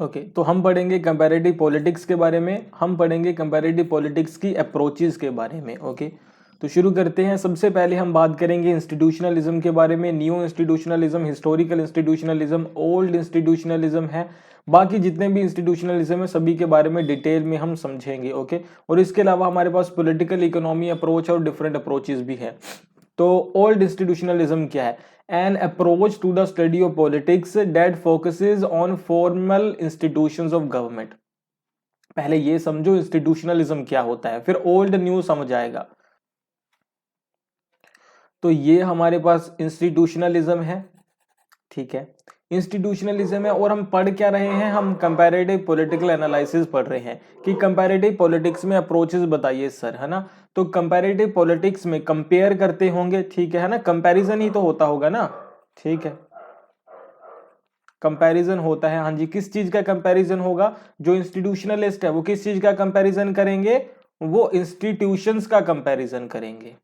Okay तो हम पढ़ेंगे कंपैरेटिव पॉलिटिक्स के बारे में, हम पढ़ेंगे कंपैरेटिव पॉलिटिक्स की अप्रोचेस के बारे में। ओके तो शुरू करते हैं। सबसे पहले हम बात करेंगे इंस्टीट्यूशनलिज्म के बारे में। New institutionalism, historical institutionalism, old institutionalism है। बाकी जितने भी इंस्टीट्यूशनलिज्म है सभी के बारे में डिटेल में हम समझेंगे। ओके और इसके अलावा हमारे पास पॉलिटिकल इकोनॉमी अप्रोच और डिफरेंट अप्रोचेस भी है। तो ओल्ड इंस्टीट्यूशनलिज्म क्या है? An approach to the study of politics that focuses on formal institutions of government। पहले ये समझो इंस्टीट्यूशनलिज्म क्या होता है, फिर ओल्ड न्यू समझ आएगा। तो ये हमारे पास इंस्टीट्यूशनलिज्म है, ठीक है। इंस्टीट्यूशनलिज्म है और हम पढ़ क्या रहे हैं? हम कंपैरेटिव पॉलिटिकल एनालिसिस पढ़ रहे हैं कि कंपैरेटिव पॉलिटिक्स में अप्रोचेस बताइए सर, है ना। तो कंपैरेटिव पॉलिटिक्स में कंपेयर करते होंगे, ठीक है ना, कंपैरिजन ही तो होता होगा ना, ठीक है। कंपैरिजन होता है, हाँ जी। किस चीज का कंपैरिजन होगा? जो इंस्टीट्यूशनलिस्ट है वो किस चीज का कंपैरिजन करेंगे? वो इंस्टीट्यूशंस का कंपैरिजन करेंगे।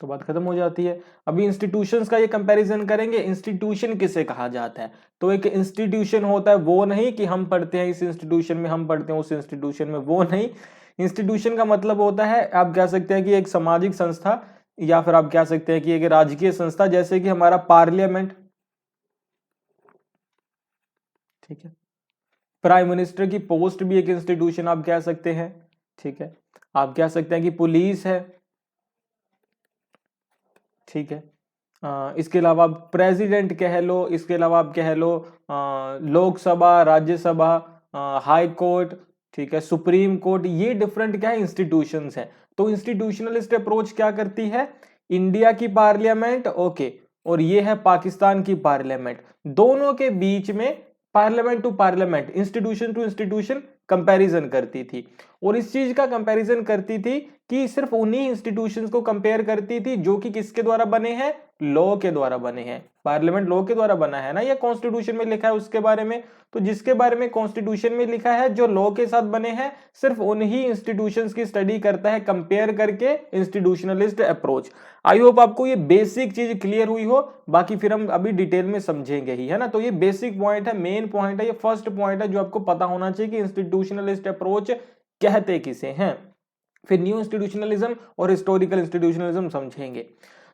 तो बात खत्म हो जाती है। अभी इंस्टीट्यूशंस का ये कंपैरिजन करेंगे। इंस्टीट्यूशन किसे कहा जाता है? तो एक इंस्टीट्यूशन होता है, वो नहीं कि हम पढ़ते हैं इस इंस्टीट्यूशन में, हम पढ़ते हैं उस इंस्टीट्यूशन में, वो नहीं। इंस्टीट्यूशन का मतलब होता है, आप कह सकते हैं कि एक सामाजिक संस्था, या फिर आप कह सकते हैं कि एक राजकीय संस्था, जैसे कि हमारा पार्लियामेंट, ठीक है। प्राइम मिनिस्टर की पोस्ट भी एक इंस्टीट्यूशन आप कह सकते हैं, ठीक है। आप कह सकते हैं कि पुलिस है, ठीक है। इसके अलावा आप प्रेसिडेंट कह लो, इसके अलावा आप कह लो लोकसभा, राज्यसभा, हाई कोर्ट, ठीक है, सुप्रीम कोर्ट, ये डिफरेंट क्या है? इंस्टीट्यूशंस है। तो इंस्टीट्यूशनलिस्ट अप्रोच क्या करती है? इंडिया की पार्लियामेंट, ओके, और ये है पाकिस्तान की पार्लियामेंट, दोनों के बीच में parliament to parliament, institution to institution comparison करती थी। और इस चीज का कंपैरिजन करती थी कि सिर्फ उन्हीं इंस्टीट्यूशंस को कंपेयर करती थी जो कि किसके द्वारा बने हैं? लॉ के द्वारा बने हैं। पार्लियामेंट लॉ के द्वारा बना है ना, या कॉन्स्टिट्यूशन में लिखा है उसके बारे में। तो जिसके बारे में कॉन्स्टिट्यूशन में लिखा है, जो लॉ के साथ बने हैं, सिर्फ उन्हीं इंस्टीट्यूशंस की स्टडी करता है कंपेयर करके, इंस्टीट्यूशनलिस्ट अप्रोच। आई होप आपको ये बेसिक चीज क्लियर हुई हो, बाकी फिर हम अभी डिटेल में समझेंगे ही, है ना। तो ये बेसिक पॉइंट है, मेन पॉइंट है, ये फर्स्ट पॉइंट है जो आपको पता होना चाहिए कि इंस्टीट्यूशनलिस्ट अप्रोच कहते किसे हैं। फिर न्यू इंस्टीट्यूशनलिज्म और हिस्टोरिकल इंस्टीट्यूशनलिज्म समझेंगे।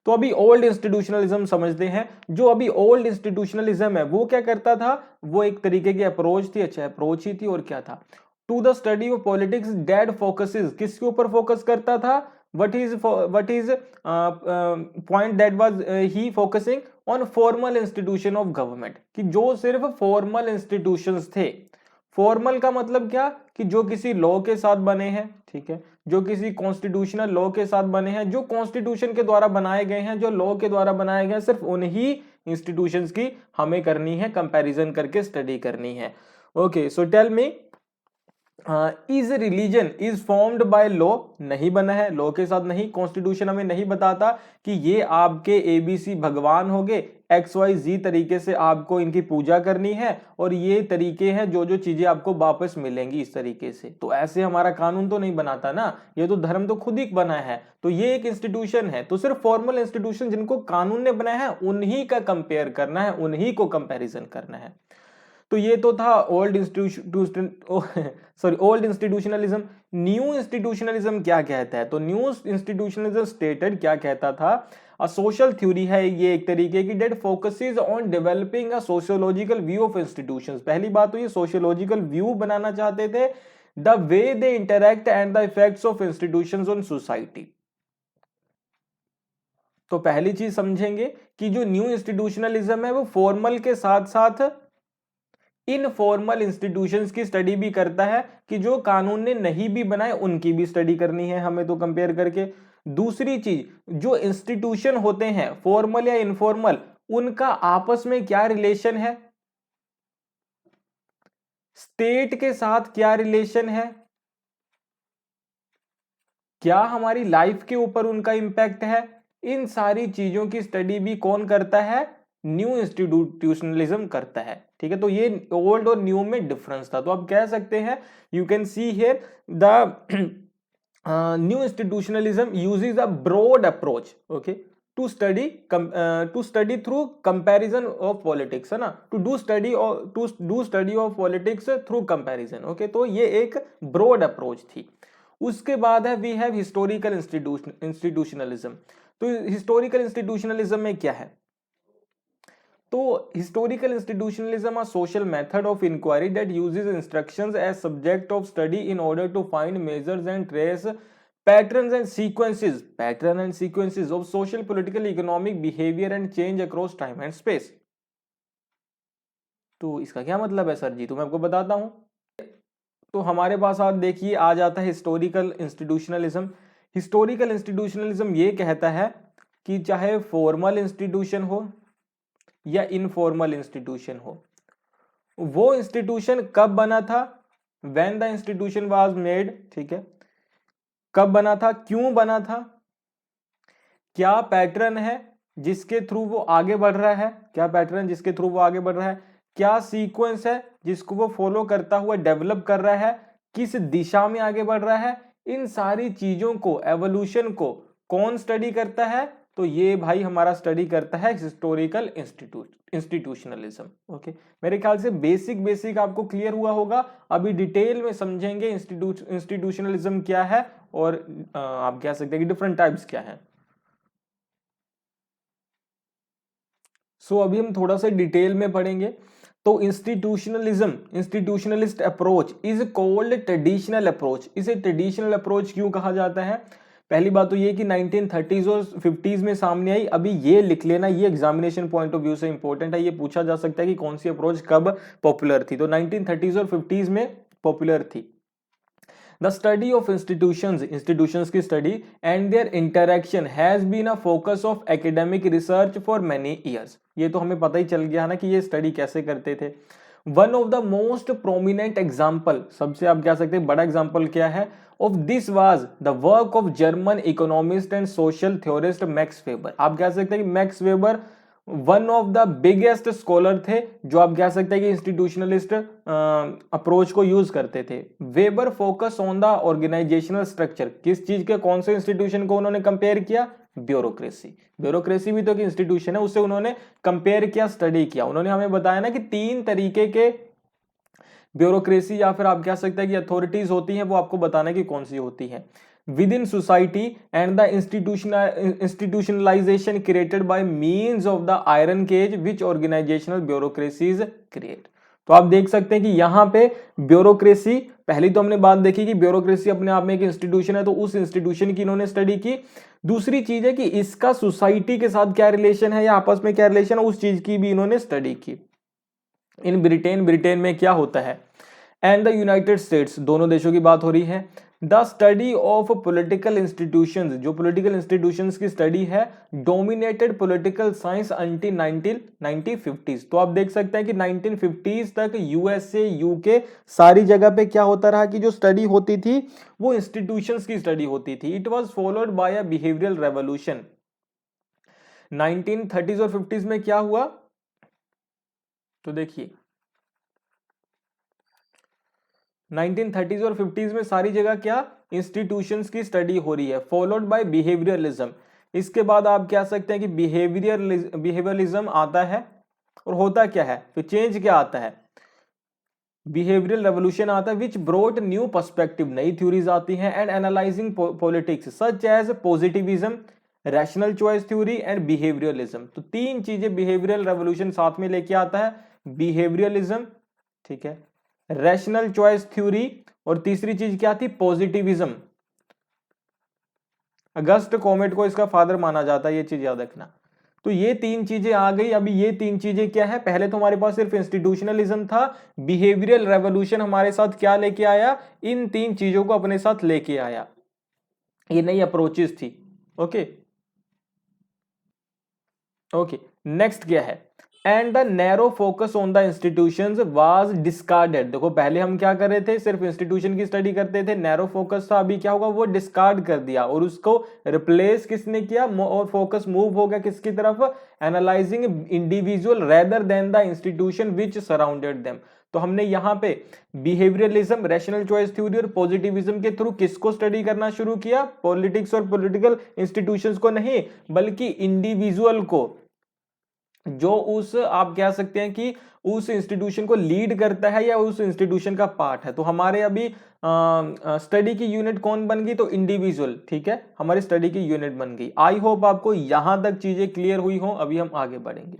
तो अभी ओल्ड इंस्टीट्यूशनलिज्म समझते हैं। जो अभी ओल्ड इंस्टीट्यूशनलिज्म है वो क्या करता था? वो एक तरीके की अप्रोच थी, अच्छा अप्रोच ही थी, और क्या था? To the study of politics that focuses, किसके ऊपर फोकस करता था? What is point that was he focusing on formal institution of government, कि जो सिर्फ फॉर्मल इंस्टीट्यूशंस थे। फॉर्मल का मतलब क्या? कि जो किसी लॉ के साथ बने हैं, ठीक है, जो किसी कॉन्स्टिट्यूशनल लॉ के साथ बने हैं, जो कॉन्स्टिट्यूशन के द्वारा बनाए गए हैं, जो लॉ के द्वारा बनाए गए हैं, सिर्फ उन्हीं इंस्टीट्यूशंस की हमें करनी है कंपैरिजन करके स्टडी करनी है। Okay so tell me, is religion is formed by law? नहीं बना है, लॉ के साथ नहीं। कॉन्स्टिट्यूशन हमें नहीं बताता कि ये आपके एबीसी भगवान हो गए, XYZ तरीके से आपको इनकी पूजा करनी है, और ये तरीके हैं जो जो चीजें आपको वापस मिलेंगी इस तरीके से। तो ऐसे हमारा कानून तो नहीं बनाता ना, ये तो धर्म तो खुद ही बना है। तो ये एक इंस्टीट्यूशन है। तो सिर्फ फॉर्मल इंस्टीट्यूशन जिनको कानून ने बनाया है उन्हीं का कंपेयर करना है, उन्हीं को कंपेरिजन करना है। तो ये तो था old institution, sorry, old institutionalism. New institutionalism क्या कहता है? तो न्यू इंस्टीट्यूशनलिज्म स्टेटेड क्या कहता था? अ सोशल थ्योरी है ये एक तरीके की, that focuses on developing a sociological view of institutions. पहली बात तो ये सोशियोलॉजिकल व्यू बनाना चाहते थे, the way they interact and the effects of institutions on society. तो पहली चीज समझेंगे कि जो न्यू इंस्टीट्यूशनलिज्म है वो फॉर्मल के साथ साथ इनफॉर्मल इंस्टीट्यूशंस की स्टडी भी करता है, कि जो कानून ने नहीं भी बनाए उनकी भी स्टडी करनी है हमें, तो कंपेयर करके। दूसरी चीज, जो इंस्टीट्यूशन होते हैं फॉर्मल या इनफॉर्मल, उनका आपस में क्या रिलेशन है, स्टेट के साथ क्या रिलेशन है, क्या हमारी लाइफ के ऊपर उनका इंपैक्ट है, इन सारी चीजों की स्टडी भी कौन करता है? न्यू इंस्टीट्यूशनलिज्म करता है, ठीक है। तो ये ओल्ड और न्यू में डिफरेंस था। तो आप कह सकते हैं, you can see here the new institutionalism uses a broad approach, okay. To study through comparison of politics, है ना, to do study of politics through comparison. Okay, तो ये एक ब्रॉड अप्रोच थी। उसके बाद है वी हैव हिस्टोरिकल इंस्टीट्यूशनलिज्म। तो हिस्टोरिकल इंस्टीट्यूशनलिज्म में क्या है? तो historical institutionalism a social method of inquiry that uses instructions as subject of study in order to find measures and trace patterns and sequences of social, political, economic behaviour and change across time and space. तो इसका क्या मतलब है sir जी? तो मैं आपको बताता हूं। तो हमारे पास आप देखिए आ जाता है हिस्टोरिकल इंस्टीट्यूशनलिज्म। हिस्टोरिकल इंस्टीट्यूशनलिज्म ये कहता है कि चाहे फॉर्मल इंस्टीट्यूशन हो या इनफॉर्मल इंस्टीट्यूशन हो, वो इंस्टीट्यूशन कब बना था, when the institution was made, ठीक है, कब बना था, क्यों बना था, क्या पैटर्न है जिसके थ्रू वो आगे बढ़ रहा है, क्या पैटर्न जिसके थ्रू वो आगे बढ़ रहा है, क्या सीक्वेंस है जिसको वो फॉलो करता हुआ डेवलप कर रहा है, किस दिशा में आगे बढ़ रहा है। इन सारी चीजों को, एवोल्यूशन को कौन स्टडी करता है? तो ये भाई हमारा स्टडी करता है हिस्टोरिकल इंस्टीट्यूशनलिज्म। ओके, मेरे ख्याल से बेसिक आपको क्लियर हुआ होगा। अभी डिटेल में समझेंगे इंस्टीट्यूशनलिज्म क्या है और आप कह सकते हैं कि डिफरेंट टाइप्स क्या है। अभी हम थोड़ा सा डिटेल में पढ़ेंगे। तो institutionalist approach is called traditional approach. इसे ट्रेडिशनल अप्रोच क्यों कहा जाता है? पहली बात तो ये कि 1930s और 50s में सामने आई। अभी ये लिख लेना, ये एग्जामिनेशन पॉइंट ऑफ व्यू से इंपॉर्टेंट है। ये पूछा जा सकता है कि कौन सी अप्रोच कब पॉपुलर थी। तो 1930s और 50s में पॉपुलर थी। The study of institutions की study and their interaction has been a focus of academic research for many years। ये तो हमें पता ही चल गया ना कि ये स्टडी कैसे करते थे। One of the most prominent example, सबसे आप कह सकते हैं बड़ा एग्जाम्पल क्या है, of this was the work of German economist and social theorist Max Weber। आप कह सकते हैं कि max weber one of the biggest scholar थे जो आप कह सकते हैं कि इंस्टीट्यूशनलिस्ट अप्रोच को यूज करते थे। Weber focus on the organisational structure. किस चीज के, कौन से इंस्टीट्यूशन को उन्होंने कंपेयर किया? ब्यूरोक्रेसी। ब्यूरोक्रेसी भी तो एक इंस्टीट्यूशन है, उससे उन्होंने कंपेयर किया, स्टडी किया। उन्होंने हमें बताया ना कि 3 तरीके के ब्यूरोक्रेसी या फिर आप कह सकते हैं कि अथॉरिटीज होती हैं, वो आपको बताना कि कौन सी होती है। within society and the institutionalization created by means of the iron cage which organizational bureaucracies create। तो आप देख सकते हैं कि यहां पे ब्यूरोक्रेसी, पहली तो हमने बात देखी कि ब्यूरोक्रेसी अपने आप में एक इंस्टीट्यूशन है, तो उस इंस्टीट्यूशन की इन्होंने स्टडी की। दूसरी चीज है कि इसका सोसाइटी के साथ क्या रिलेशन है या आपस में क्या रिलेशन है, उस चीज की भी इन्होंने स्टडी की। इन ब्रिटेन में क्या होता है, एंड द यूनाइटेड स्टेट्स, दोनों देशों की बात हो रही है। The study of political institutions, जो पॉलिटिकल इंस्टीट्यूशंस की स्टडी है, dominated political science until 1950s। तो आप देख सकते हैं कि 1950s तक यूएसए, यूके, सारी जगह पे क्या होता रहा कि जो स्टडी होती थी वो इंस्टीट्यूशंस की स्टडी होती थी। It was followed by a behavioural revolution. 1930s और 50s में क्या हुआ, तो देखिए 1930s और 50s में सारी जगह क्या, इंस्टीट्यूशंस की स्टडी हो रही है, फॉलोड बाय बिहेवियरलिज्म। इसके बाद आप कह सकते हैं कि बिहेवियरलिज्म आता है, और होता क्या है, फिर चेंज क्या आता है, बिहेवियरल रेवोल्यूशन आता है, विच ब्रोट न्यू पर्सपेक्टिव, नई थ्योरीज आती हैं, and analysing politics such as positivism, rational choice theory and behaviouralism. तो 3 चीजें बिहेवियरल रेवोल्यूशन साथ में लेके आता है, बिहेवियरलिज्म, ठीक है, रैशनल चॉइस थ्योरी, और तीसरी चीज क्या थी, पॉजिटिविज्म। अगस्त कॉमेट को इसका फादर माना जाता है, ये चीज याद रखना। तो ये 3 चीजें आ गई। अभी ये 3 चीजें क्या है, पहले तो हमारे पास सिर्फ इंस्टीट्यूशनलिज्म था, बिहेवियरल रेवोल्यूशन हमारे साथ क्या लेके आया, इन 3 चीजों को अपने साथ लेके आया, ये नई अप्रोचेस थी। ओके, नेक्स्ट क्या है, and the narrow focus on the institutions was discarded. देखो पहले हम क्या कर रहे थे, सिर्फ इंस्टीट्यूशन की स्टडी करते थे, नैरो फोकस था, अभी क्या होगा वो डिस्कार्ड कर दिया और उसको रिप्लेस किसने किया, और फोकस मूव हो गया किसकी तरफ, analysing individual rather than the institution which surrounded them. तो हमने यहाँ पे बिहेवियरलिज्म, रैशनल चॉइस थ्योरी और पॉजिटिविज्म के थ्रू किसको स्टडी करना शुरू किया, पॉलिटिक्स और पॉलिटिकल इंस्टीट्यूशंस को नहीं, बल्कि इंडिविजुअल को, जो उस आप कह सकते हैं कि उस इंस्टीट्यूशन को लीड करता है या उस इंस्टीट्यूशन का पार्ट है। तो हमारे अभी स्टडी की यूनिट कौन बन गई, तो इंडिविजुअल, ठीक है, हमारी स्टडी की यूनिट बन गई। आई होप आपको यहां तक चीजें क्लियर हुई हो। अभी हम आगे बढ़ेंगे।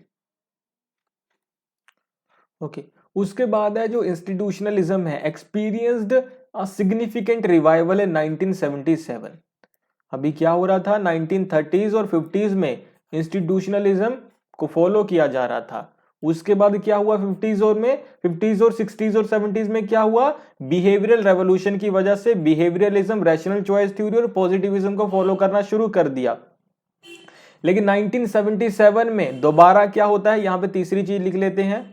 ओके उसके बाद है जो इंस्टीट्यूशनलिज्म है, एक्सपीरियंस्ड अ सिग्निफिकेंट रिवाइवल इन 1977। अभी क्या हो रहा था, 1930s और 50s में इंस्टीट्यूशनलिज्म को फॉलो किया जा रहा था। उसके बाद क्या हुआ 50s और 60s और 70s में क्या हुआ, बिहेवियरल रेवोल्यूशन की वजह से बिहेवियरलिज्म, रैशनल चॉइस थ्योरी और पॉजिटिविज्म को फॉलो करना शुरू कर दिया। लेकिन 1977 में दोबारा क्या होता है, यहां पे तीसरी चीज लिख लेते हैं,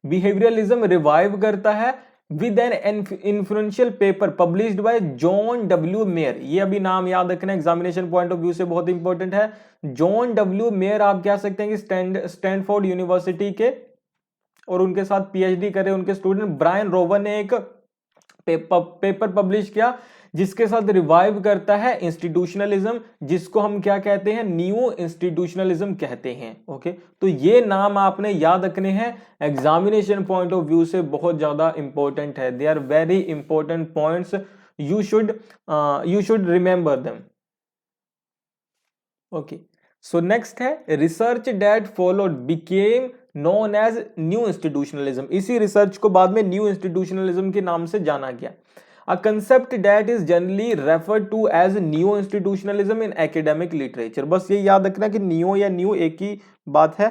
बिहेवियरलिज्म रिवाइव करता है with an influential paper published by John W Meyer. ये अभी नाम याद रखना, एग्जामिनेशन पॉइंट ऑफ व्यू से बहुत इंपॉर्टेंट है। जॉन डब्ल्यू मेयर आप कह सकते हैं कि स्टैनफोर्ड यूनिवर्सिटी के, और उनके साथ पीएचडी करे उनके स्टूडेंट ब्रायन रोवन ने एक पेपर पब्लिश किया जिसके साथ रिवाइव करता है इंस्टीट्यूशनलिज्म, जिसको हम क्या कहते हैं, न्यू इंस्टीट्यूशनलिज्म कहते हैं। ओके तो ये नाम आपने याद रखने हैं, एग्जामिनेशन पॉइंट ऑफ व्यू से बहुत ज्यादा इंपॉर्टेंट है। They are very important points, you should remember them. Okay so next है research that followed became known as new institutionalism. इसी रिसर्च को बाद में न्यू इंस्टीट्यूशनलिज्म के नाम से जाना गया। A concept that is generally referred to as neo institutionalism in academic literature। बस ये याद रखना कि नियो या न्यू एक ही बात है,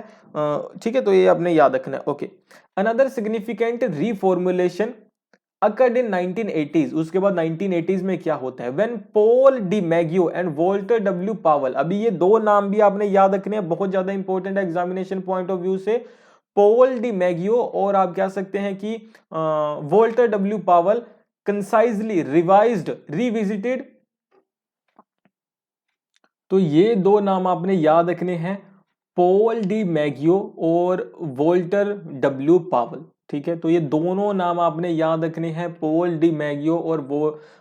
ठीक है, तो ये आपने याद रखना है। Okay another significant reformulation occurred in 1980s। उसके बाद 1980s में क्या होता है, when Paul DiMaggio and Walter W Powell. अभी ये दो नाम भी आपने याद रखने हैं, बहुत ज्यादा इंपॉर्टेंट है एग्जामिनेशन पॉइंट ऑफ व्यू से। पॉल डी मैगियो और आप कह सकते हैं कि वॉल्टर डब्ल्यू पावल कंसाइजली रिवाइज्ड, रिविजिटेड। तो ये दो नाम आपने याद रखने हैं, पॉल डी मैगियो और वॉल्टर डब्ल्यू पावल, ठीक है। तो ये दोनों नाम आपने याद रखने हैं, पॉल डी मैगियो और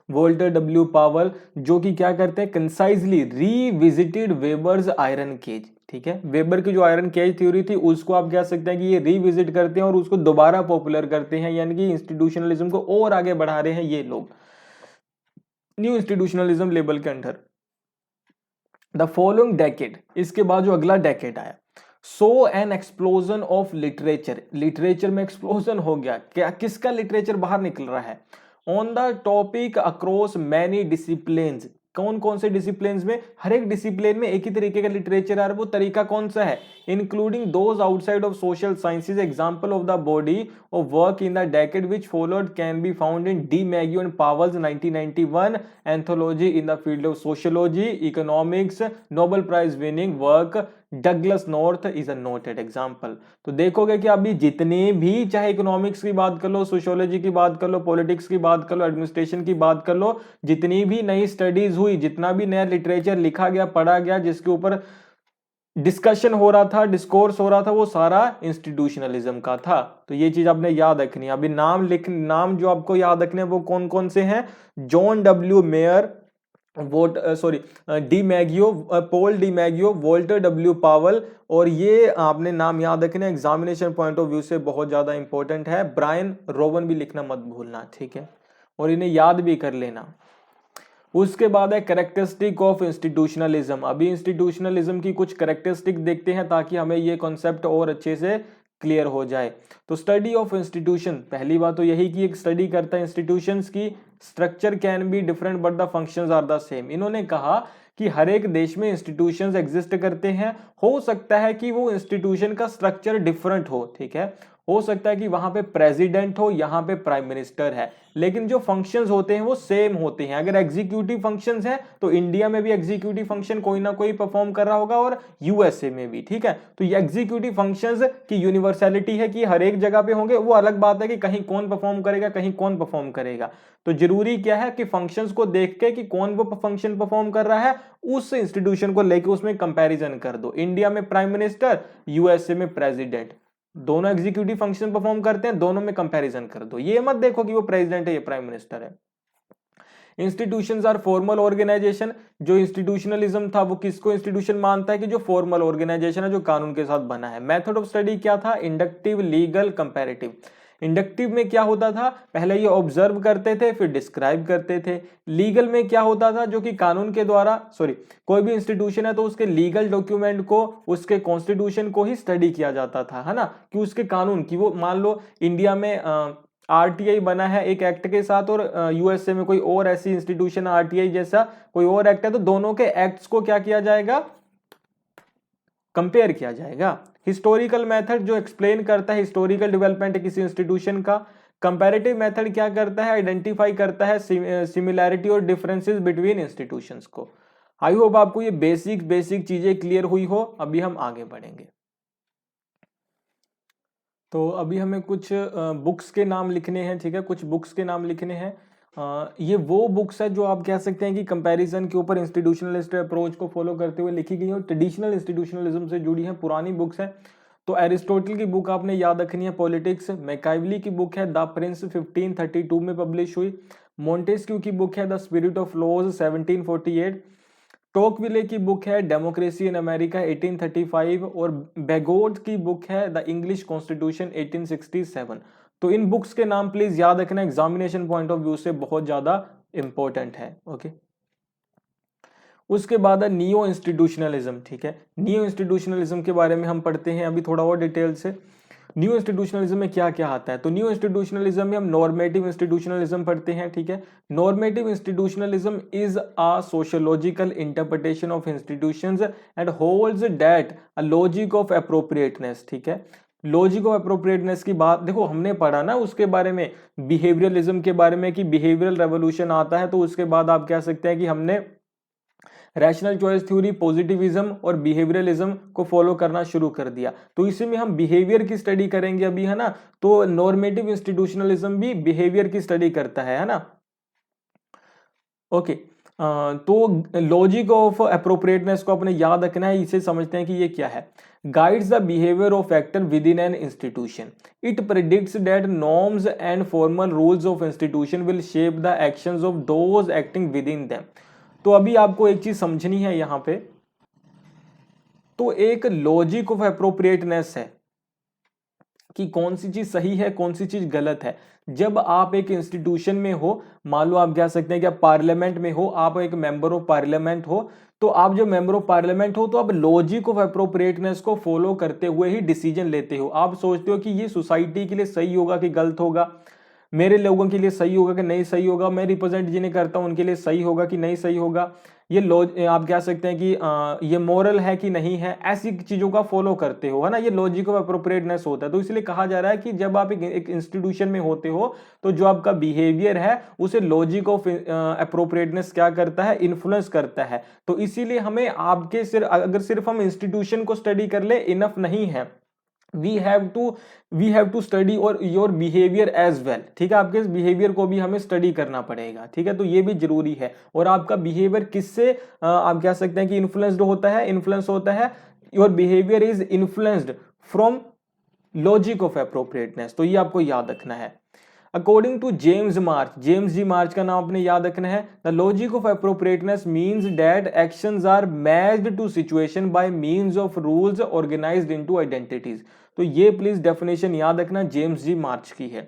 वॉल्टर डब्ल्यू पावल, जो कि क्या करते हैं, concisely revisited Weber's iron cage, ठीक है। वेबर की जो आयरन केज थ्योरी थी उसको आप कह सकते हैं कि ये रिविजिट करते हैं और उसको दोबारा पॉपुलर करते हैं, यानी कि इंस्टीट्यूशनलिज्म को और आगे बढ़ा रहे हैं ये लोग न्यू इंस्टीट्यूशनलिज्म लेबल के अंडर। द फॉलोइंग डेकेड, इसके बाद जो अगला डेकेड आया, so an explosion of literature. Literature में एक्सप्लोजन हो गया, क्या किसका लिटरेचर बाहर निकल रहा है, on the topic across many disciplines. कौन कौन से डिसिप्लिन्स में, हर एक डिसिप्लिन में एक ही तरीके का लिटरेचर आ रहा है, वो तरीका कौन सा है, including those outside of social sciences. Example of the body of work in the decade which followed can be found in DiMaggio and Powell's 1991 anthology in the field of sociology, economics, Nobel prize winning work Douglas North is a noted example. तो देखोगे कि अभी जितने भी, चाहे economics की बात कर लो, सोशियोलॉजी की बात कर लो, पॉलिटिक्स की बात कर लो, एडमिनिस्ट्रेशन की बात कर लो, जितनी भी नई स्टडीज हुई, जितना भी नया लिटरेचर लिखा गया, पढ़ा गया, जिसके ऊपर डिस्कशन हो रहा था, डिस्कोर्स हो रहा था, वो सारा इंस्टीट्यूशनलिज्म का था। तो ये चीज आपने याद रखनी है। अभी नाम जो आपको याद रखने हैं वो कौन कौन से हैं, John W Meyer, DiMaggio, Paul DiMaggio, Walter W Powell, और ये आपने नाम याद रखने, एग्जामिनेशन पॉइंट ऑफ व्यू से बहुत ज्यादा इंपॉर्टेंट है। ब्रायन रोवन भी लिखना मत भूलना, ठीक है, और इन्हें याद भी कर लेना। उसके बाद है कैरेक्टरिस्टिक ऑफ इंस्टीट्यूशनलिज्म। अभी इंस्टीट्यूशनलिज्म की कुछ कैरेक्टरिस्टिक देखते हैं ताकि हमें ये कॉन्सेप्ट और अच्छे से क्लियर हो जाए। तो स्टडी ऑफ इंस्टीट्यूशन, पहली बात तो यही कि एक स्टडी करता है इंस्टीट्यूशंस की, structure can be different but the functions are the same. इन्होंने कहा कि हर एक देश में इंस्टीट्यूशंस एग्जिस्ट करते हैं, हो सकता है कि वो इंस्टीट्यूशन का स्ट्रक्चर डिफरेंट हो, ठीक है, हो सकता है कि वहां पे प्रेसिडेंट हो, यहाँ पे प्राइम मिनिस्टर है, लेकिन जो फंक्शंस होते हैं वो सेम होते हैं। अगर एग्जीक्यूटिव फंक्शंस हैं तो इंडिया में भी एग्जीक्यूटिव फंक्शन कोई ना कोई परफॉर्म कर रहा होगा और यूएसए में भी, ठीक है। तो ये एग्जीक्यूटिव फंक्शंस की यूनिवर्सैलिटी है कि हर एक जगह पे होंगे, वो अलग बात है कि कहीं कौन परफॉर्म करेगा, कहीं कौन परफॉर्म करेगा। तो जरूरी क्या है कि फंक्शंस को देख के कि कौन वो फंक्शन परफॉर्म कर रहा है, उस इंस्टीट्यूशन को लेके उसमें कंपैरिजन कर दो। इंडिया में प्राइम मिनिस्टर, यूएसए में प्रेसिडेंट, दोनों एग्जीक्यूटिव फंक्शन परफॉर्म करते हैं, दोनों में कंपैरिजन कर दो। ये मत देखो कि वो प्रेसिडेंट है, ये प्राइम मिनिस्टर है। Institutions are formal organisation. जो इंस्टीट्यूशनलिज्म था वो किसको इंस्टीट्यूशन मानता है कि जो फॉर्मल ऑर्गेनाइजेशन है, जो कानून के साथ बना है। मेथड ऑफ स्टडी क्या था? Inductive, legal, comparative. इंडक्टिव में क्या होता था? पहले ये ऑब्जर्व करते थे, फिर डिस्क्राइब करते थे। लीगल में क्या होता था? जो कि कानून के द्वारा, कोई भी इंस्टीट्यूशन है तो उसके लीगल डॉक्यूमेंट को, उसके कॉन्स्टिट्यूशन को ही स्टडी किया जाता था, है ना, कि उसके कानून की, वो मान लो इंडिया में आरटीआई बना है एक एक्ट के साथ और यूएसए में कोई और ऐसी इंस्टीट्यूशन आरटीआई जैसा कोई और एक्ट है, तो दोनों के एक्ट्स को क्या किया जाएगा? कंपेयर किया जाएगा। हिस्टोरिकल मेथड जो एक्सप्लेन करता है हिस्टोरिकल डेवलपमेंट किसी इंस्टीट्यूशन का। कंपैरेटिव मेथड क्या करता है? आइडेंटिफाई करता है सिमिलैरिटी और डिफरेंसेस बिटवीन इंस्टीट्यूशंस को। आई होप आपको ये बेसिक चीजें क्लियर हुई हो। अभी हम आगे बढ़ेंगे। तो अभी हमें कुछ बुक्स के नाम लिखने हैं, ठीक है, कुछ बुक्स के नाम लिखने हैं। ये वो बुक्स है जो आप कह सकते हैं कि कंपैरिजन के ऊपर इंस्टीट्यूशनलिस्ट अप्रोच को फॉलो करते हुए लिखी गई है और ट्रेडिशनल इंस्टीट्यूशनलिज्म से जुड़ी हैं, पुरानी बुक्स है। तो एरिस्टोटल की बुक आपने याद रखनी है, पॉलिटिक्स। मैकाइवली की बुक है द प्रिंस, 1532 में पब्लिश हुई। मोंटेस्क्यू की बुक है द स्पिरिट ऑफ लॉज, 1748। टोकविले की बुक है डेमोक्रेसी इन अमेरिका, 1835। और बेगोर्ड की बुक है द इंग्लिश कॉन्स्टिट्यूशन, 1867। तो इन बुक्स के नाम प्लीज याद रखना, एग्जामिनेशन पॉइंट ऑफ व्यू से बहुत ज्यादा इंपॉर्टेंट है। ओके, उसके बाद है नियो इंस्टीट्यूशनलिज्म, ठीक है। नियो इंस्टीट्यूशनलिज्म के बारे में हम पढ़ते हैं अभी थोड़ा और डिटेल से। न्यू इंस्टीट्यूशनलिज्म में क्या क्या आता है? तो न्यू इंस्टीट्यूशनलिज्म में हम नॉर्मेटिव इंस्टीट्यूशनलिज्म पढ़ते हैं, ठीक है। Normative institutionalism is a sociological interpretation of institutions and holds that a logic of appropriateness, ठीक है। लॉजिक ऑफ एप्रोप्रिएटनेस की बात देखो, हमने पढ़ा ना उसके बारे में, बिहेवियरलिज्म के बारे में, कि बिहेवियरल रेवोल्यूशन आता है, तो उसके बाद आप कह सकते हैं कि हमने रैशनल चॉइस थ्योरी, पॉजिटिविज्म और बिहेवियरलिज्म को फॉलो करना शुरू कर दिया। तो इसी में हम बिहेवियर की स्टडी करेंगे अभी, है ना। तो नॉर्मेटिव इंस्टीट्यूशनलिज्म भी बिहेवियर की स्टडी करता है ना। ओके, तो लॉजिक ऑफ एप्रोप्रिएटनेस को अपने याद रखना है, इसे समझते हैं कि ये क्या है। Guides the behaviour of actor with in an institution. It predicts that norms and formal rules of institution will shape the actions of those acting with in them. तो अभी आपको एक चीज समझनी है यहां पे, तो एक लॉजिक ऑफ एप्रोप्रिएटनेस है कि कौन सी चीज सही है, कौन सी चीज गलत है। जब आप एक इंस्टीट्यूशन में हो, मान लो आप कह सकते हैं कि आप पार्लियामेंट में हो, आप एक मेंबर ऑफ पार्लियामेंट हो, तो आप जो मेंबर ऑफ पार्लियामेंट हो तो आप लॉजिक ऑफ एप्रोप्रिएटनेस को फॉलो करते हुए ही डिसीजन लेते हो। आप सोचते हो कि ये सोसाइटी के लिए सही होगा कि गलत होगा, मेरे लोगों के लिए सही होगा कि नहीं सही होगा, मैं रिप्रेजेंट जिन्हें करता हूं उनके लिए सही होगा कि नहीं सही होगा, ये आप कह सकते हैं कि ये मोरल है कि नहीं है, ऐसी चीजों का फॉलो करते हो, है ना। ये लॉजिक ऑफ एप्रोप्रिएटनेस होता है। तो इसलिए कहा जा रहा है कि जब आप एक इंस्टीट्यूशन में होते हो तो जो आपका बिहेवियर है उसे लॉजिक ऑफ एप्रोप्रिएटनेस क्या करता है? इन्फ्लुएंस करता है। तो इसीलिए हमें आपके अगर सिर्फ हम इंस्टीट्यूशन को स्टडी कर ले इनफ नहीं है, वी हैव टू स्टडी और योर बिहेवियर एज वेल, ठीक है। आपके इस बिहेवियर को भी हमें स्टडी करना पड़ेगा, ठीक है। तो ये भी जरूरी है। और आपका बिहेवियर किससे आप कह सकते हैं कि इन्फ्लुएंस्ड होता है? इन्फ्लुएंस होता है, your behaviour is influenced from logic of appropriateness. तो ये आपको याद रखना है। According to James March, James G March का नाम आपने याद रखना है। The logic of appropriateness means that actions are matched to situation by means of rules organised into identities. तो ये प्लीज डेफिनेशन याद रखना, जेम्स जी मार्च की है।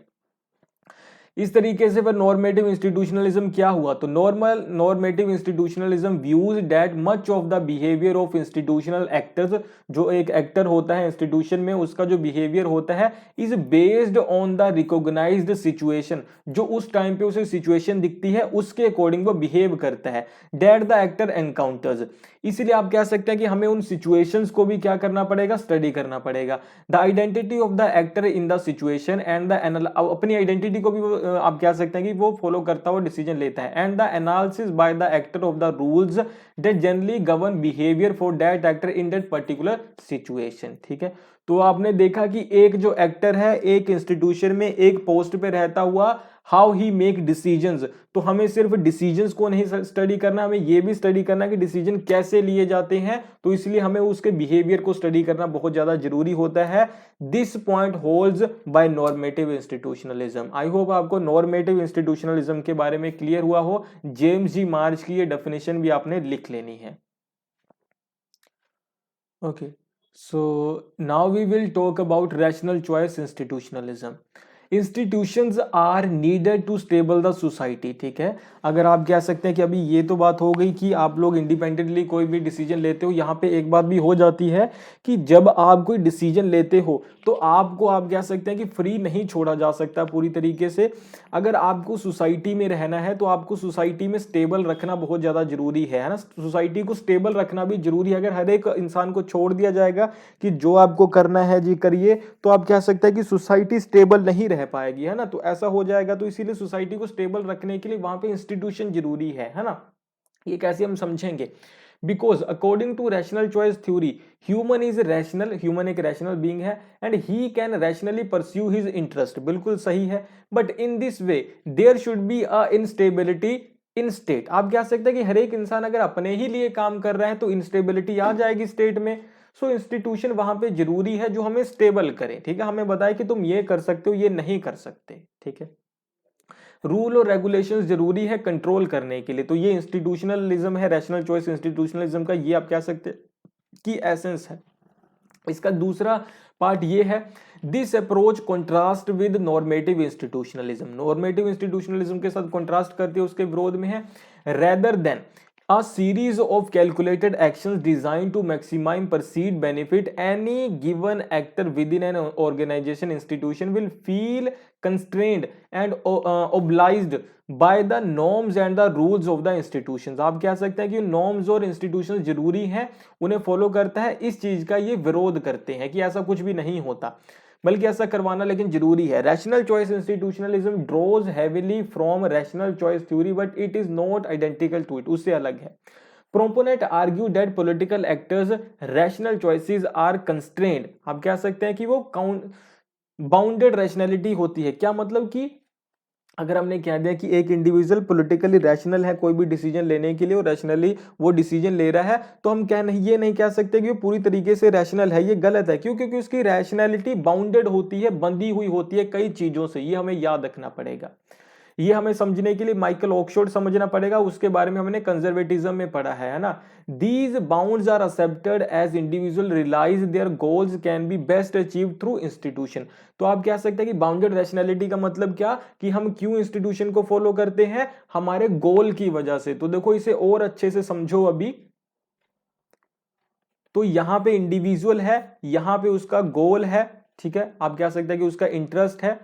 इस तरीके से फिर नॉर्मेटिव इंस्टीट्यूशनलिज्म क्या हुआ, तो normative institutionalism views that much of the behaviour of institutional actors, जो एक एक्टर होता है इंस्टीट्यूशन में उसका जो बिहेवियर होता है, is based on the recognised situation, जो उस टाइम पे उसे सिचुएशन दिखती है उसके अकॉर्डिंग वो बिहेव करता है, दैट द एक्टर एनकाउंटर्स। इसलिए आप कह सकते हैं कि हमें उन सिचुएशंस को भी क्या करना पड़ेगा, स्टडी करना पड़ेगा। The identity of the actor in the situation and the अपनी आइडेंटिटी को भी आप कह सकते हैं कि वो फॉलो करता हुआ डिसीजन लेता है, and the analysis by the actor of the rules that generally govern behaviour for that actor in that particular situation. ठीक है, तो आपने देखा कि एक जो एक्टर है एक इंस्टीट्यूशन में एक पोस्ट पे रहता हुआ, हाउ ही मेक डिसीजंस, तो हमें सिर्फ डिसीजंस को नहीं स्टडी करना, हमें यह भी स्टडी करना कि डिसीजन कैसे लिए जाते हैं, तो इसलिए हमें उसके बिहेवियर को स्टडी करना बहुत ज्यादा जरूरी होता है। This point holds by normative institutionalism. I hope आपको नॉर्मेटिव इंस्टीट्यूशनलिज्म के बारे में क्लियर हुआ हो। जेम्स जी मार्च की ये डेफिनेशन भी आपने लिख लेनी है। Okay, so now we will talk about rational choice institutionalism. Institutions are needed to stable the society। ठीक है, अगर आप कह सकते हैं कि अभी ये तो बात हो गई कि आप लोग इंडिपेंडेंटली कोई भी डिसीजन लेते हो, यहाँ पे एक बात भी हो जाती है कि जब आप कोई डिसीजन लेते हो तो आपको आप कह सकते हैं कि फ्री नहीं छोड़ा जा सकता पूरी तरीके से। अगर आपको सोसाइटी में रहना है तो आपको सोसाइटी में स्टेबल रखना बहुत ज़्यादा जरूरी है ना, सोसाइटी को स्टेबल रखना भी जरूरी है। अगर हर एक इंसान को छोड़ दिया जाएगा कि जो आपको करना है जी करिए, तो आप कह सकते हैं कि सोसाइटी स्टेबल नहीं रह पाएगी, है ना, तो ऐसा हो जाएगा। तो इसीलिए सोसाइटी को स्टेबल रखने के लिए वहां पे इंस्टीट्यूशन जरूरी है ना। ये कैसे हम समझेंगे, because according to rational choice theory human is rational, human एक रैशनल बीइंग है and he can rationally pursue his interest, बिल्कुल सही है, but in this way there should be a instability in state. आप कह सकते हैं कि हर एक इंसान अगर अपने ही लिए काम कर रहा है तो इंस्टेबिलिटी आ जाएगी स्टेट में। सो इंस्टीट्यूशन वहां पे जरूरी है जो हमें स्टेबल करे, ठीक है, हमें बताए कि तुम ये कर सकते हो ये नहीं कर सकते। ठीक है, रूल और रेगुलेशंस जरूरी है कंट्रोल करने के लिए, तो ये इंस्टीट्यूशनलिज्म है, रैशनल चॉइस इंस्टीट्यूशनलिज्म का, ये आप कह सकते हैं कि एसेंस है। इसका दूसरा पार्ट ये है, this approach contrast with normative institutionalism, normative institutionalism के साथ कॉन्ट्रास्ट करते हैं, उसके विरोध में है। Rather than a series of calculated actions designed to maximize perceived benefit, any given actor within an organization institution will feel constrained and obliged by the norms and the rules of the institutions। आप कह सकते हैं कि norms और institutions जरूरी हैं, उन्हें follow करता है, इस चीज का ये विरोध करते हैं कि ऐसा कुछ भी नहीं होता, बल्कि ऐसा करवाना लेकिन जरूरी है। Rational choice institutionalism draws heavily from rational choice theory but it is not identical to it, उससे अलग है। Proponent argue that political actors rational choices are constrained, आप कह सकते हैं कि वो बाउंडेड रैशनैलिटी होती है। क्या मतलब कि अगर हमने कह दिया कि एक इंडिविजुअल पॉलिटिकली रैशनल है कोई भी डिसीजन लेने के लिए और रैशनली वो डिसीजन ले रहा है, तो हम ये नहीं कह सकते कि वो पूरी तरीके से रैशनल है, ये गलत है। क्यों? क्योंकि उसकी रैशनैलिटी बाउंडेड होती है, बंधी हुई होती है कई चीजों से, ये हमें याद रखना पड़ेगा। ये हमें समझने के लिए माइकल ऑक्सफोर्ड समझना पड़ेगा, उसके बारे में हमने कंजर्वेटिज्म में पढ़ा है ना। These bounds are accepted as individual realise their goals can be best achieve through institution. तो आप कह सकते हैं कि बाउंडेड रैशनैलिटी का मतलब क्या, कि हम क्यों इंस्टीट्यूशन को फॉलो करते हैं, हमारे गोल की वजह से। तो देखो इसे और अच्छे से समझो अभी, तो यहां पे इंडिविजुअल है, यहां पे उसका गोल है, ठीक है, आप कह सकते हैं कि उसका इंटरेस्ट है।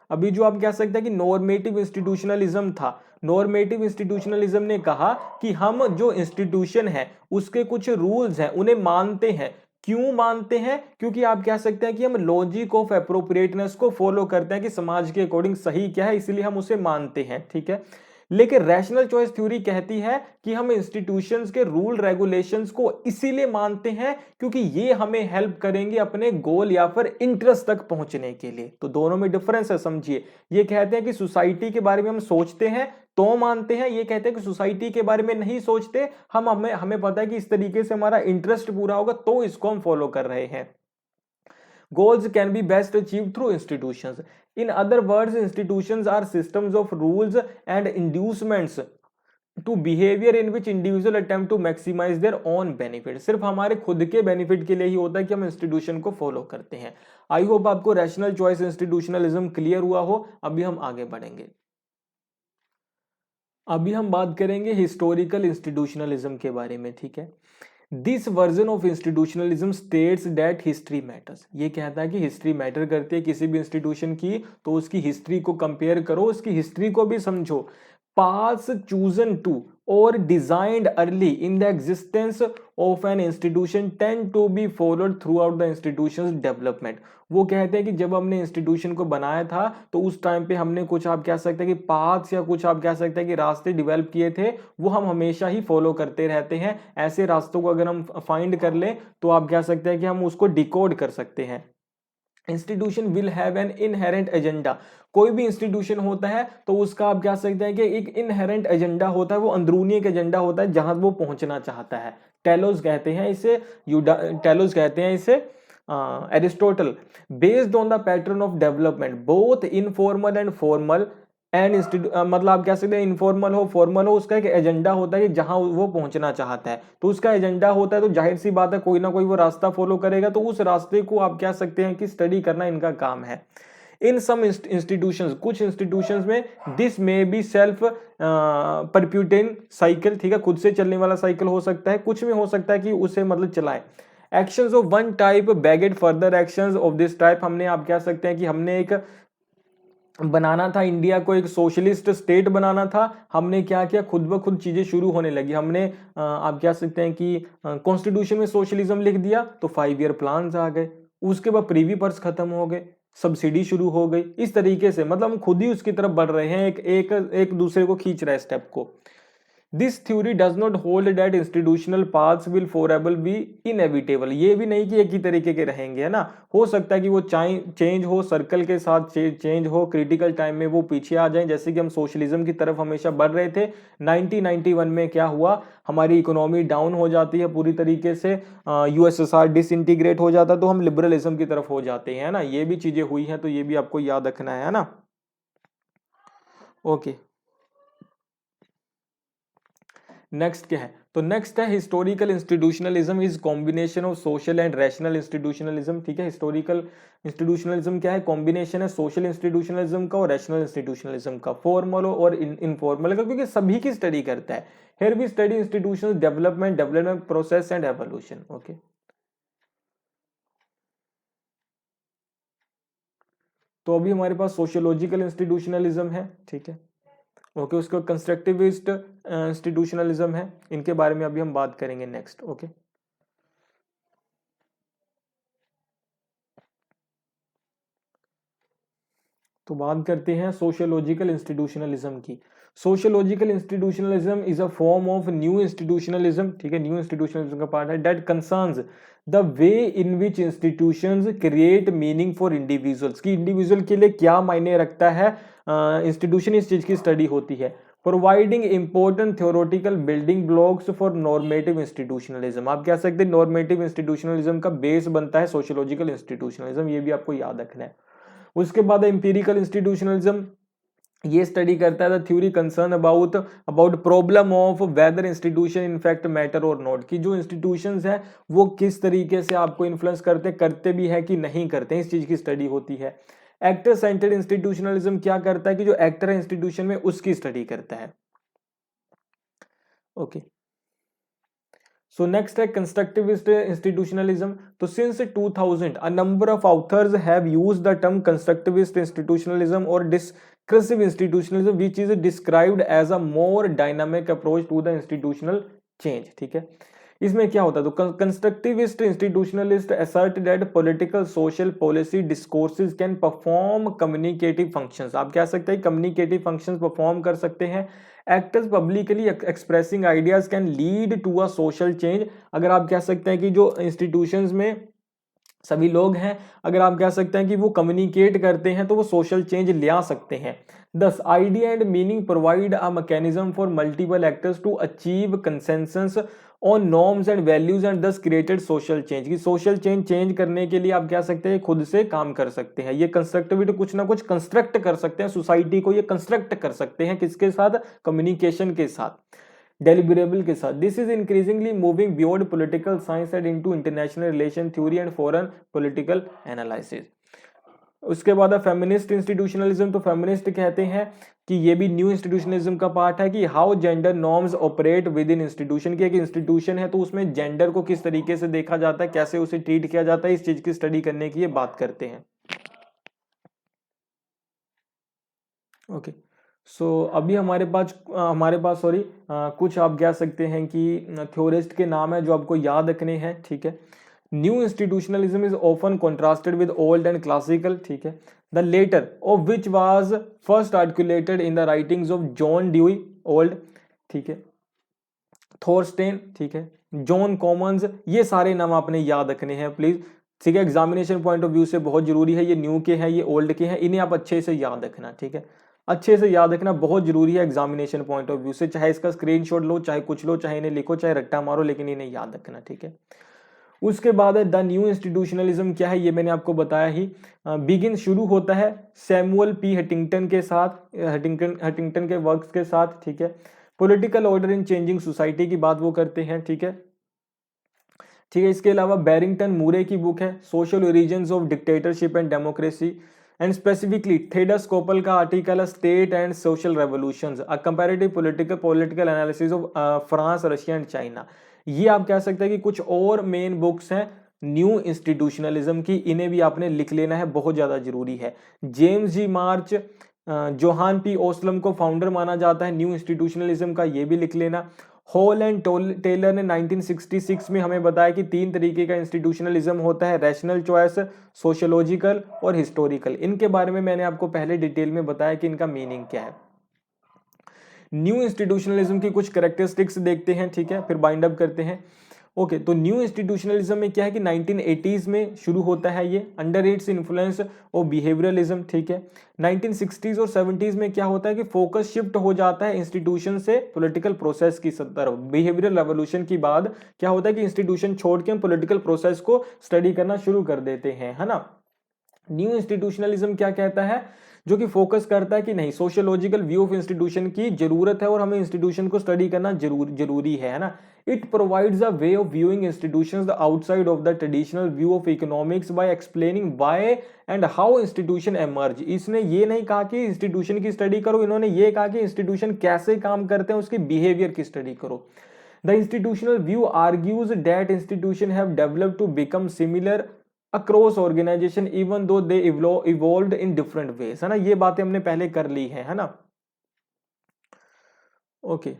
अभी जो आप कह सकते हैं कि नॉर्मेटिव इंस्टीट्यूशनलिज्म था, नॉर्मेटिव इंस्टीट्यूशनलिज्म ने कहा कि हम जो इंस्टीट्यूशन है उसके कुछ रूल्स हैं उन्हें मानते हैं। क्यों मानते हैं? क्योंकि आप कह सकते हैं कि हम लॉजिक ऑफ एप्रोप्रिएटनेस को फॉलो करते हैं कि समाज के अकॉर्डिंग सही क्या है, इसलिए हम उसे मानते हैं, ठीक है। लेकिन रैशनल चॉइस थ्योरी कहती है कि हम इंस्टीट्यूशंस के रूल रेगुलेशंस को इसीलिए मानते हैं क्योंकि ये हमें हेल्प करेंगे अपने गोल या फिर इंटरेस्ट तक पहुंचने के लिए। तो दोनों में डिफरेंस है, समझिए। ये कहते हैं कि सोसाइटी के बारे में हम सोचते हैं तो मानते हैं, ये कहते हैं कि सोसाइटी के बारे में नहीं सोचते, हमें पता है कि इस तरीके से हमारा इंटरेस्ट पूरा होगा तो इसको हम फॉलो कर रहे हैं। Goals can be best achieved through institutions. In other words, institutions are systems of rules and inducements to behaviour in which individual attempt to maximise their own benefit, सिर्फ हमारे खुद के बेनिफिट के लिए ही होता है कि हम इंस्टीट्यूशन को फॉलो करते हैं। आई होप आपको रैशनल चॉइस इंस्टीट्यूशनलिज्म क्लियर हुआ हो। अभी हम आगे बढ़ेंगे। अभी हम बात करेंगे हिस्टोरिकल इंस्टीट्यूशनलिज्म के बारे में, ठीक है। This version of institutionalism states that history matters, ये कहता है कि हिस्ट्री मैटर करती है किसी भी इंस्टीट्यूशन की, तो उसकी हिस्ट्री को कंपेयर करो, उसकी हिस्ट्री को भी समझो। paths chosen to or designed early in the existence of an institution tend to be followed throughout the institution's development। वो कहते हैं कि जब हमने इंस्टीट्यूशन को बनाया था तो उस टाइम पे हमने कुछ आप कह सकते हैं कि पाथ्स या कुछ आप कह सकते हैं कि रास्ते डेवलप किए थे, वो हम हमेशा ही फॉलो करते रहते हैं। ऐसे रास्तों को अगर हम फाइंड कर लें तो आप कह सकते हैं कि हम उसको डिकोड कर सकते हैं। Institution will have an inherent agenda, कोई भी इंस्टीट्यूशन होता है तो उसका आप कह सकते हैं कि एक इनहेरेंट एजेंडा होता है, वो अंदरूनी एक एजेंडा होता है जहां वो पहुंचना चाहता है। टेलोस कहते हैं इसे, टेलोस कहते हैं इसे Aristotle. Based on the pattern of development both informal and formal and मतलब आप कह सकते हैं इनफॉर्मल हो फॉर्मल हो, उसका एक एजेंडा होता है कि जहां वो पहुंचना चाहता है, तो उसका एजेंडा होता है तो जाहिर सी बात है कोई ना कोई वो रास्ता फॉलो करेगा, तो उस रास्ते को आप कह सकते हैं कि स्टडी करना इनका काम है। इन सम इंस्टीट्यूशंस, कुछ इंस्टीट्यूशंस में this may be self perpetuating cycle, ठीक है, खुद से चलने वाला साइकिल हो सकता है, कुछ में हो सकता है कि उसे मतलब चलाए। Actions of one type begat further actions of this type, हमने आप कह सकते हैं कि हमने एक बनाना था, इंडिया को एक सोशलिस्ट स्टेट बनाना था, हमने क्या किया, खुद ब खुद चीजें शुरू होने लगी। हमने आप कह सकते हैं कि कॉन्स्टिट्यूशन में सोशलिज्म लिख दिया तो 5 ईयर प्लान्स आ गए, उसके बाद प्रीवी पर्स खत्म हो गए, सब्सिडी शुरू हो गई। इस तरीके से मतलब हम खुद ही उसकी तरफ बढ़ रहे हैं, एक दूसरे को खींच रहे हैं स्टेप को। This theory does not hold that institutional paths will forever be inevitable, ये भी नहीं कि एक ही तरीके के रहेंगे, है ना। हो सकता है कि वो चेंज हो, सर्कल के साथ चेंज हो, क्रिटिकल टाइम में वो पीछे आ जाएं, जैसे कि हम सोशलिज्म की तरफ हमेशा बढ़ रहे थे। 1991 में क्या हुआ, हमारी इकोनॉमी डाउन हो जाती है पूरी तरीके से, यूएसएसआर डिसइंटीग्रेट हो जाता है, तो हम लिबरलिज्म की तरफ हो जाते हैं, ना। ये भी चीजें हुई हैं, तो ये भी आपको याद रखना है ना। ओके, नेक्स्ट क्या है, तो नेक्स्ट है historical institutionalism is combination of social and rational institutionalism, ठीक है। हिस्टोरिकल इंस्टीट्यूशनलिज्म क्या है, कॉम्बिनेशन है सोशल इंस्टीट्यूशनलिज्म का और रैशनल इंस्टीट्यूशनलिज्म का, फॉर्मल और इनफॉर्मल का, क्योंकि सभी की स्टडी करता है। Here we study institutions development process and evolution. Okay, तो अभी हमारे पास सोशियोलॉजिकल इंस्टीट्यूशनलिज्म है, ठीक है। ओके, उसके बाद कंस्ट्रक्टिविस्ट इंस्टीट्यूशनलिज्म है, इनके बारे में अभी हम बात करेंगे नेक्स्ट। ओके, तो बात करते हैं सोशियोलॉजिकल इंस्टीट्यूशनलिज्म की। Sociological institutionalism is a form of new institutionalism, ठीक है, न्यू इंस्टीट्यूशनलिज्म का पार्ट है, that concerns the way in which institutions create meaning for individuals, की इंडिविजुअल के लिए क्या मायने रखता है इंस्टीट्यूशन, इस चीज की स्टडी होती है। Providing important theoretical building blocks for normative institutionalism, आप कह सकते हैं नॉर्मेटिव इंस्टीट्यूशनलिज्म का बेस बनता है सोशियोलॉजिकल इंस्टीट्यूशनलिज्म, ये भी आपको याद रखना है। उसके बाद एम्पिरिकल इंस्टीट्यूशनलिज्म, ये स्टडी करता है the theory concern about problem of whether institution in fact matter और नॉट, कि जो इंस्टीट्यूशंस है वो किस तरीके से आपको इन्फ्लुएंस करते भी है कि नहीं करते, इस चीज की स्टडी होती है। एक्टर सेंटर्ड इंस्टीट्यूशनलिज्म क्या करता है कि जो एक्टर है इंस्टीट्यूशन में उसकी स्टडी करता है। ओके, सो नेक्स्ट है कंस्ट्रक्टिविस्ट इंस्टीट्यूशनलिज्म। तो since 2000 a number of authors have used the term constructivist institutionalism और discursive institutionalism which is described as a more dynamic approach to the institutional change, ठीक है। इसमें क्या होता है, तो constructivist institutionalists assert that political social policy discourses can perform communicative functions, आप कह सकते हैं कम्युनिकेटिव फंक्शंस परफॉर्म कर सकते हैं। Actors publicly expressing ideas can lead to a social change, अगर आप कह सकते हैं कि जो इंस्टीट्यूशंस में सभी लोग हैं, अगर आप कह सकते हैं कि वो कम्युनिकेट करते हैं तो वो सोशल चेंज ले आ सकते हैं। Thus idea and meaning provide a mechanism for multiple actors to achieve consensus on norms and values and thus created social change. की सोशल चेंज करने के लिए आप कह सकते हैं खुद से काम कर सकते हैं, ये कंस्ट्रक्टिविटी कुछ ना कुछ कंस्ट्रक्ट कर सकते हैं, सोसाइटी को ये कंस्ट्रक्ट कर सकते हैं, किसके साथ, कम्युनिकेशन के साथ, डेलिब्रेबल के साथ। This is increasingly moving beyond political science and into international relation theory and foreign political analysis. उसके बाद फेमिनिस्ट इंस्टीट्यूशनलिज्म, तो फेमिनिस्ट कहते हैं कि ये भी न्यू इंस्टीट्यूशनलिज्म का पार्ट है कि how gender norms operate with in institution की। एक इंस्टीट्यूशन है तो उसमें जेंडर को किस तरीके से देखा जाता है, कैसे उसे ट्रीट किया जाता है, इस चीज की स्टडी करने की ये बात करते हैं। ओके सो अभी हमारे पास सॉरी कुछ आप कह सकते हैं कि थ्योरिस्ट के नाम है जो आपको याद रखने हैं, ठीक है। New institutionalism is often contrasted with old and classical, ठीक है। The latter of which was first articulated in the writings of John Dewey old, ठीक है, थॉरस्टेन, ठीक है, जॉन कॉमन्स, ये सारे नाम आपने याद रखने हैं प्लीज, ठीक है। एग्जामिनेशन पॉइंट ऑफ व्यू से बहुत जरूरी है, ये न्यू के हैं, ये ओल्ड के हैं, इन्हें आप अच्छे से याद रखना, ठीक है, अच्छे से याद रखना बहुत जरूरी है एग्जामिनेशन पॉइंट ऑफ व्यू से। चाहे इसका स्क्रीनशॉट लो, चाहे कुछ लो, चाहे इन्हें लिखो, चाहे रट्टा मारो, लेकिन इन्हें याद रखना, ठीक है। उसके बाद है द न्यू इंस्टीट्यूशनलिज्म क्या है, ये मैंने आपको बताया ही। बिगिन शुरू होता है सैमुअल पी हटिंगटन के साथ, हटिंगटन के वर्क्स के साथ, ठीक है। Political order in changing society की बात वो करते हैं, ठीक है, ठीक है। इसके अलावा बैरिंगटन मूरे की बुक है social origins of dictatorship and democracy, and specifically Theda Skocpol का आर्टिकल है state and social revolutions, a comparative political analysis of France, Russia and China. ये आप कह सकते हैं कि कुछ और मेन बुक्स हैं न्यू इंस्टीट्यूशनलिज्म की, इन्हें भी आपने लिख लेना है, बहुत ज्यादा जरूरी है। जेम्स जी मार्च, जोहान पी ओस्लम को फाउंडर माना जाता है न्यू इंस्टीट्यूशनलिज्म का, ये भी लिख लेना। हॉल एंड टेलर ने 1966 में हमें बताया कि 3 तरीके का इंस्टीट्यूशनलिज्म होता है, रैशनल चॉइस, सोशियोलॉजिकल और हिस्टोरिकल। इनके बारे में मैंने आपको पहले डिटेल में बताया कि इनका मीनिंग क्या है। न्यू इंस्टीट्यूशनलिज्म की कुछ कैरेक्टरिस्टिक्स देखते हैं, ठीक है, फिर बाइंड अप करते हैं। ओके तो न्यू इंस्टीट्यूशनलिज्म में क्या है कि 1980s में शुरू होता है ये, under its influence of behaviourism, ठीक है। 1960s और 70s में क्या होता है कि फोकस शिफ्ट हो जाता है इंस्टीट्यूशन से पॉलिटिकल प्रोसेस की तरफ। बिहेवियरल रेवोल्यूशन के बाद क्या होता है कि इंस्टीट्यूशन छोड़ के हम पॉलिटिकल प्रोसेस को स्टडी करना शुरू कर देते हैं, है ना। न्यू इंस्टीट्यूशनलिज्म क्या कहता है, जो कि फोकस करता है कि नहीं, सोशियोलॉजिकल व्यू ऑफ इंस्टीट्यूशन की जरूरत है और हमें इंस्टीट्यूशन को स्टडी करना जरूरी है ना। It provides a way of viewing institutions outside of the traditional view of economics by explaining why and how institution emerge. इसने ये नहीं कहा कि इंस्टीट्यूशन की स्टडी करो, इन्होंने ये कहा कि इंस्टीट्यूशन कैसे काम करते हैं उसके बिहेवियर की स्टडी करो। The institutional view argues that institutions have developed to become similar across organization even though they evolved in different ways, है ना। ये बातें हमने पहले कर ली है ना। ओके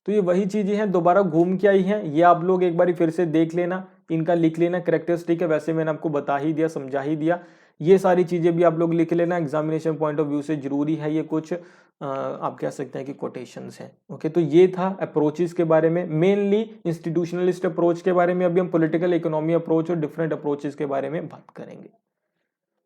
तो ये वही चीजें हैं, दोबारा घूम के आई हैं, ये आप लोग एक बार फिर से देख लेना, इनका लिख लेना कैरेक्टरिस्टिक है, वैसे मैंने आपको बता ही दिया, समझा ही दिया। ये सारी चीजें भी आप लोग लिख लेना, एग्जामिनेशन पॉइंट ऑफ व्यू से जरूरी है ये कुछ आप कह सकते हैं कि कोटेशंस हैं। ओके तो ये था अप्रोचेस के बारे में, मेनली इंस्टीट्यूशनलिस्ट अप्रोच के बारे में। अभी हम पॉलिटिकल इकोनॉमी अप्रोच और डिफरेंट अप्रोचेस के बारे में बात करेंगे।